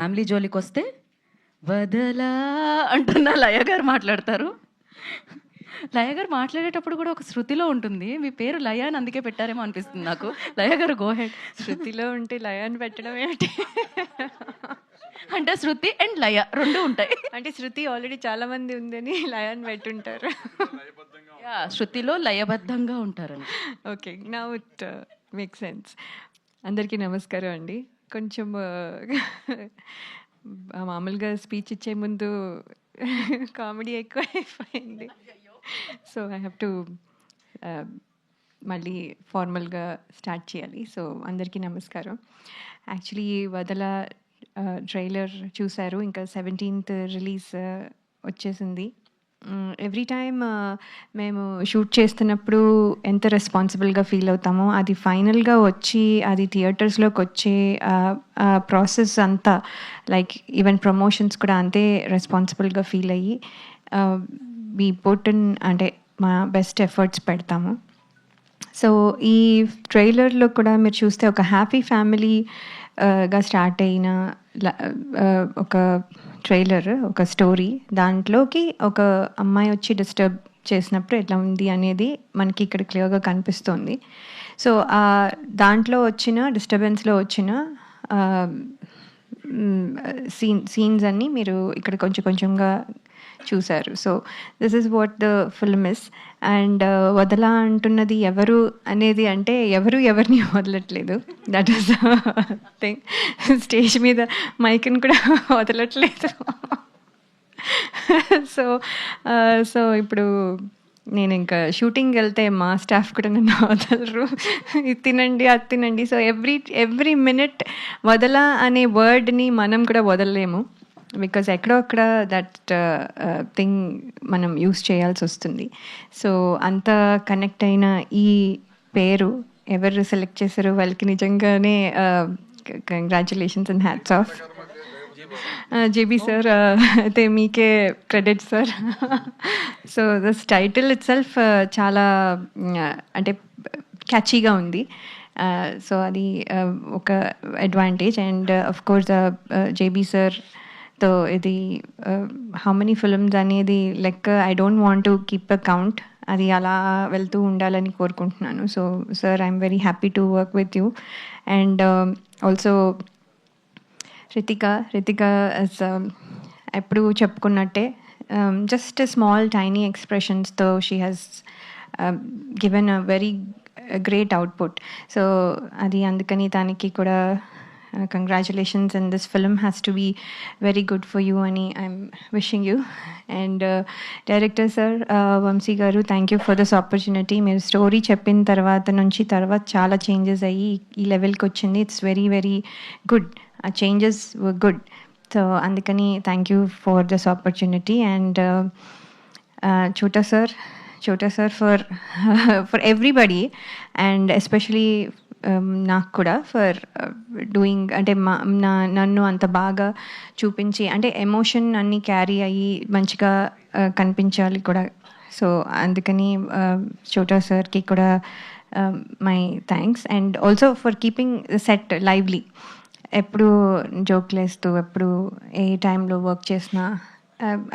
Family జోలికొస్తే వదలా అంటున్న లయ గారు మాట్లాడతారు. లయ గారు మాట్లాడేటప్పుడు కూడా ఒక శృతిలో ఉంటుంది. మీ పేరు లయ అని అందుకే పెట్టారేమో అనిపిస్తుంది నాకు. లయ గారు గో హెడ్. శృతిలో ఉంటే లయ అని పెట్టడం ఏమిటి? అంటే శృతి అండ్ లయ రెండు ఉంటాయి. అంటే శృతి ఆల్రెడీ చాలా మంది ఉందని లయ అని పెట్టుంటారు. శృతిలో లయబద్ధంగా ఉంటారని. Okay, now it make sense. అందరికీ నమస్కారం అండి. కొంచెం మామూలుగా స్పీచ్ ఇచ్చే ముందు కామెడీ ఎక్కువ అయిపోయింది. సో ఐ హ్యావ్ టు మళ్ళీ ఫార్మల్గా స్టార్ట్ చేయాలి. సో అందరికీ నమస్కారం. యాక్చువల్లీ వదల ట్రైలర్ చూశారు, ఇంకా 17th రిలీజ్ వచ్చేసింది. ఎవ్రీ టైమ్ మేము షూట్ చేస్తున్నప్పుడు ఎంత రెస్పాన్సిబుల్గా ఫీల్ అవుతామో, అది ఫైనల్గా వచ్చి అది థియేటర్స్లోకి వచ్చే ప్రాసెస్ అంతా, లైక్ ఈవెన్ ప్రమోషన్స్ కూడా అంతే రెస్పాన్సిబుల్గా ఫీల్ అయ్యి మీ పోర్టన్ అంటే మా బెస్ట్ ఎఫర్ట్స్ పెడతాము. సో ఈ ట్రైలర్లో కూడా మీరు చూస్తే ఒక హ్యాపీ ఫ్యామిలీగా స్టార్ట్ అయిన ఒక ట్రైలర్, ఒక స్టోరీ, దాంట్లోకి ఒక అమ్మాయి వచ్చి డిస్టర్బ్ చేసినప్పుడు ఎట్లా ఉంది అనేది మనకి ఇక్కడ క్లియర్గా కనిపిస్తుంది. సో దాంట్లో వచ్చిన డిస్టర్బెన్స్లో వచ్చిన సీన్స్ అన్నీ మీరు ఇక్కడ కొంచెం కొంచెంగా చూశారు. So this is what the film is. And వదల అంటున్నది ఎవరు అనేది అంటే ఎవరు ఎవరిని వదలట్లేదు. That is the thing. Stage మీద మైక్ని కూడా వదలట్లేదు. సో ఇప్పుడు నేను ఇంకా షూటింగ్ వెళ్తే మా స్టాఫ్ కూడా నన్ను వదలరు, ఇది తినండి అది తినండి. సో ఎవ్రీ మినిట్ వదల అనే వర్డ్ని మనం కూడా వదలలేము, బికాజ్ ఎక్కడో అక్కడ దట్ థింగ్ మనం యూస్ చేయాల్సి వస్తుంది. సో అంత కనెక్ట్ అయిన ఈ పేరు ఎవరు సెలెక్ట్ చేశారో వాళ్ళకి నిజంగానే congratulations and hats off. JB sir అయితే మీకే credit sir. So this title it self చాలా అంటే క్యాచీగా ఉంది. సో అది ఒక advantage. And of course JB sir తో ఇది హౌ మెనీ ఫిల్మ్స్ అనేది లెక్క I don't want to keep a count, అది అలా వెళ్తూ ఉండాలని కోరుకుంటున్నాను. So sir I'm very happy to work with you. And also Ritika ఎప్పుడు చెప్పుకున్నట్టే just small tiny ఎక్స్ప్రెషన్స్తో she has given a very great output. So అది అందుకని దానికి కూడా congratulations, and this film has to be very good for you ani I'm wishing you. And director sir, Vamsi garu, thank you for this opportunity. Meer story cheppin tarvata nunchi chaala changes ayyi ee level ki ochindi. It's very very good. Changes were good. So andukani thank you for this opportunity. And chota sir for everybody, and especially నాకు కూడా for doing అంటే నన్ను అంత బాగా చూపించి, అంటే emotion అన్నీ carry అయ్యి మంచిగా కనిపించాలి కూడా. సో అందుకని చోటా సార్కి కూడా my thanks. And also for keeping set lively, ఎప్పుడు జోక్లేస్తూ ఎప్పుడు ఏ టైంలో వర్క్ చేసినా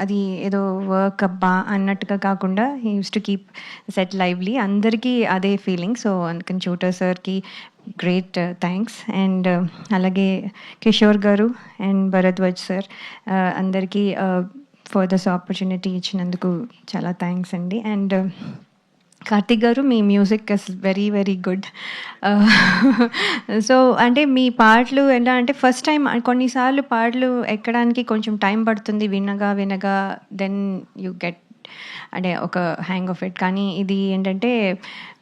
అది ఏదో వర్క్ అబ్బా అన్నట్టుగా కాకుండా he use to keep set lively. అందరికీ అదే ఫీలింగ్. సో అందుకని చోటా సార్కి గ్రేట్ థ్యాంక్స్. అండ్ అలాగే కిషోర్ గారు అండ్ భరద్వాజ్ సార్ అందరికీ ఫర్ దిస్ ఆపర్చునిటీ ఇచ్చినందుకు చాలా థ్యాంక్స్ అండి. అండ్ కార్తిక్ గారు, మీ music is very very good. So అంటే మీ పాటలు ఎలా అంటే ఫస్ట్ టైం కొన్నిసార్లు పాటలు ఎక్కడానికి కొంచెం టైం పడుతుంది, వినగా దెన్ యూ గెట్ అంటే ఒక హ్యాంగ్ ఆఫ్ ఇట్. కానీ ఇది ఏంటంటే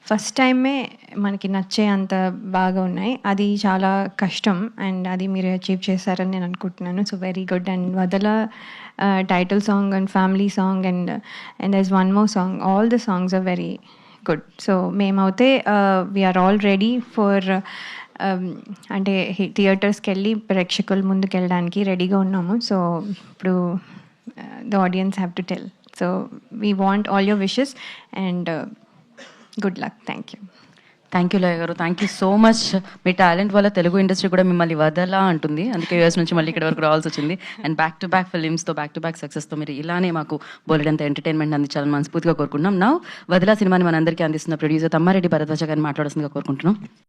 ఫస్ట్ టైమే మనకి నచ్చే అంత బాగా ఉన్నాయి. అది చాలా కష్టం అండ్ అది మీరు అచీవ్ చేశారని నేను అనుకుంటున్నాను. So very good. And Vadala title song and family song and there is one more song, all the songs are very good. So మేమైతే వీఆర్ ఆల్ రెడీ ఫర్ అంటే థియేటర్స్కి వెళ్ళి ప్రేక్షకుల ముందుకు వెళ్ళడానికి రెడీగా ఉన్నాము. సో ఇప్పుడు the audience have to tell. So we want all your wishes and good luck. Thank you. Thank you Laya గారు, థ్యాంక్ యూ సో మచ్. మీ టాలెంట్ వల్ల తెలుగు ఇండస్ట్రీ కూడా మిమ్మల్ని వదలా అంటుంది, అందుకే యూఎస్ నుంచి మళ్ళీ ఇక్కడ వరకు రావాల్సి వచ్చింది. అండ్ బ్యాక్ టు బ్యాక్ ఫిలిమ్స్తో, బ్యాక్ టు బ్యాక్ సక్సెస్తో మీరు ఇలానే మాకు బోలెడంత ఎంటర్టైన్మెంట్ అందించాలని మనస్ఫూర్తిగా కోరుకుంటున్నాం. నా వదలా సినిమాని మనందరికీ అందిస్తున్న ప్రొడ్యూసర్ తమ్మారెడ్డి భరద్వాజ గారిని మాట్లాడాల్సిందిగా కోరుకుంటున్నాం.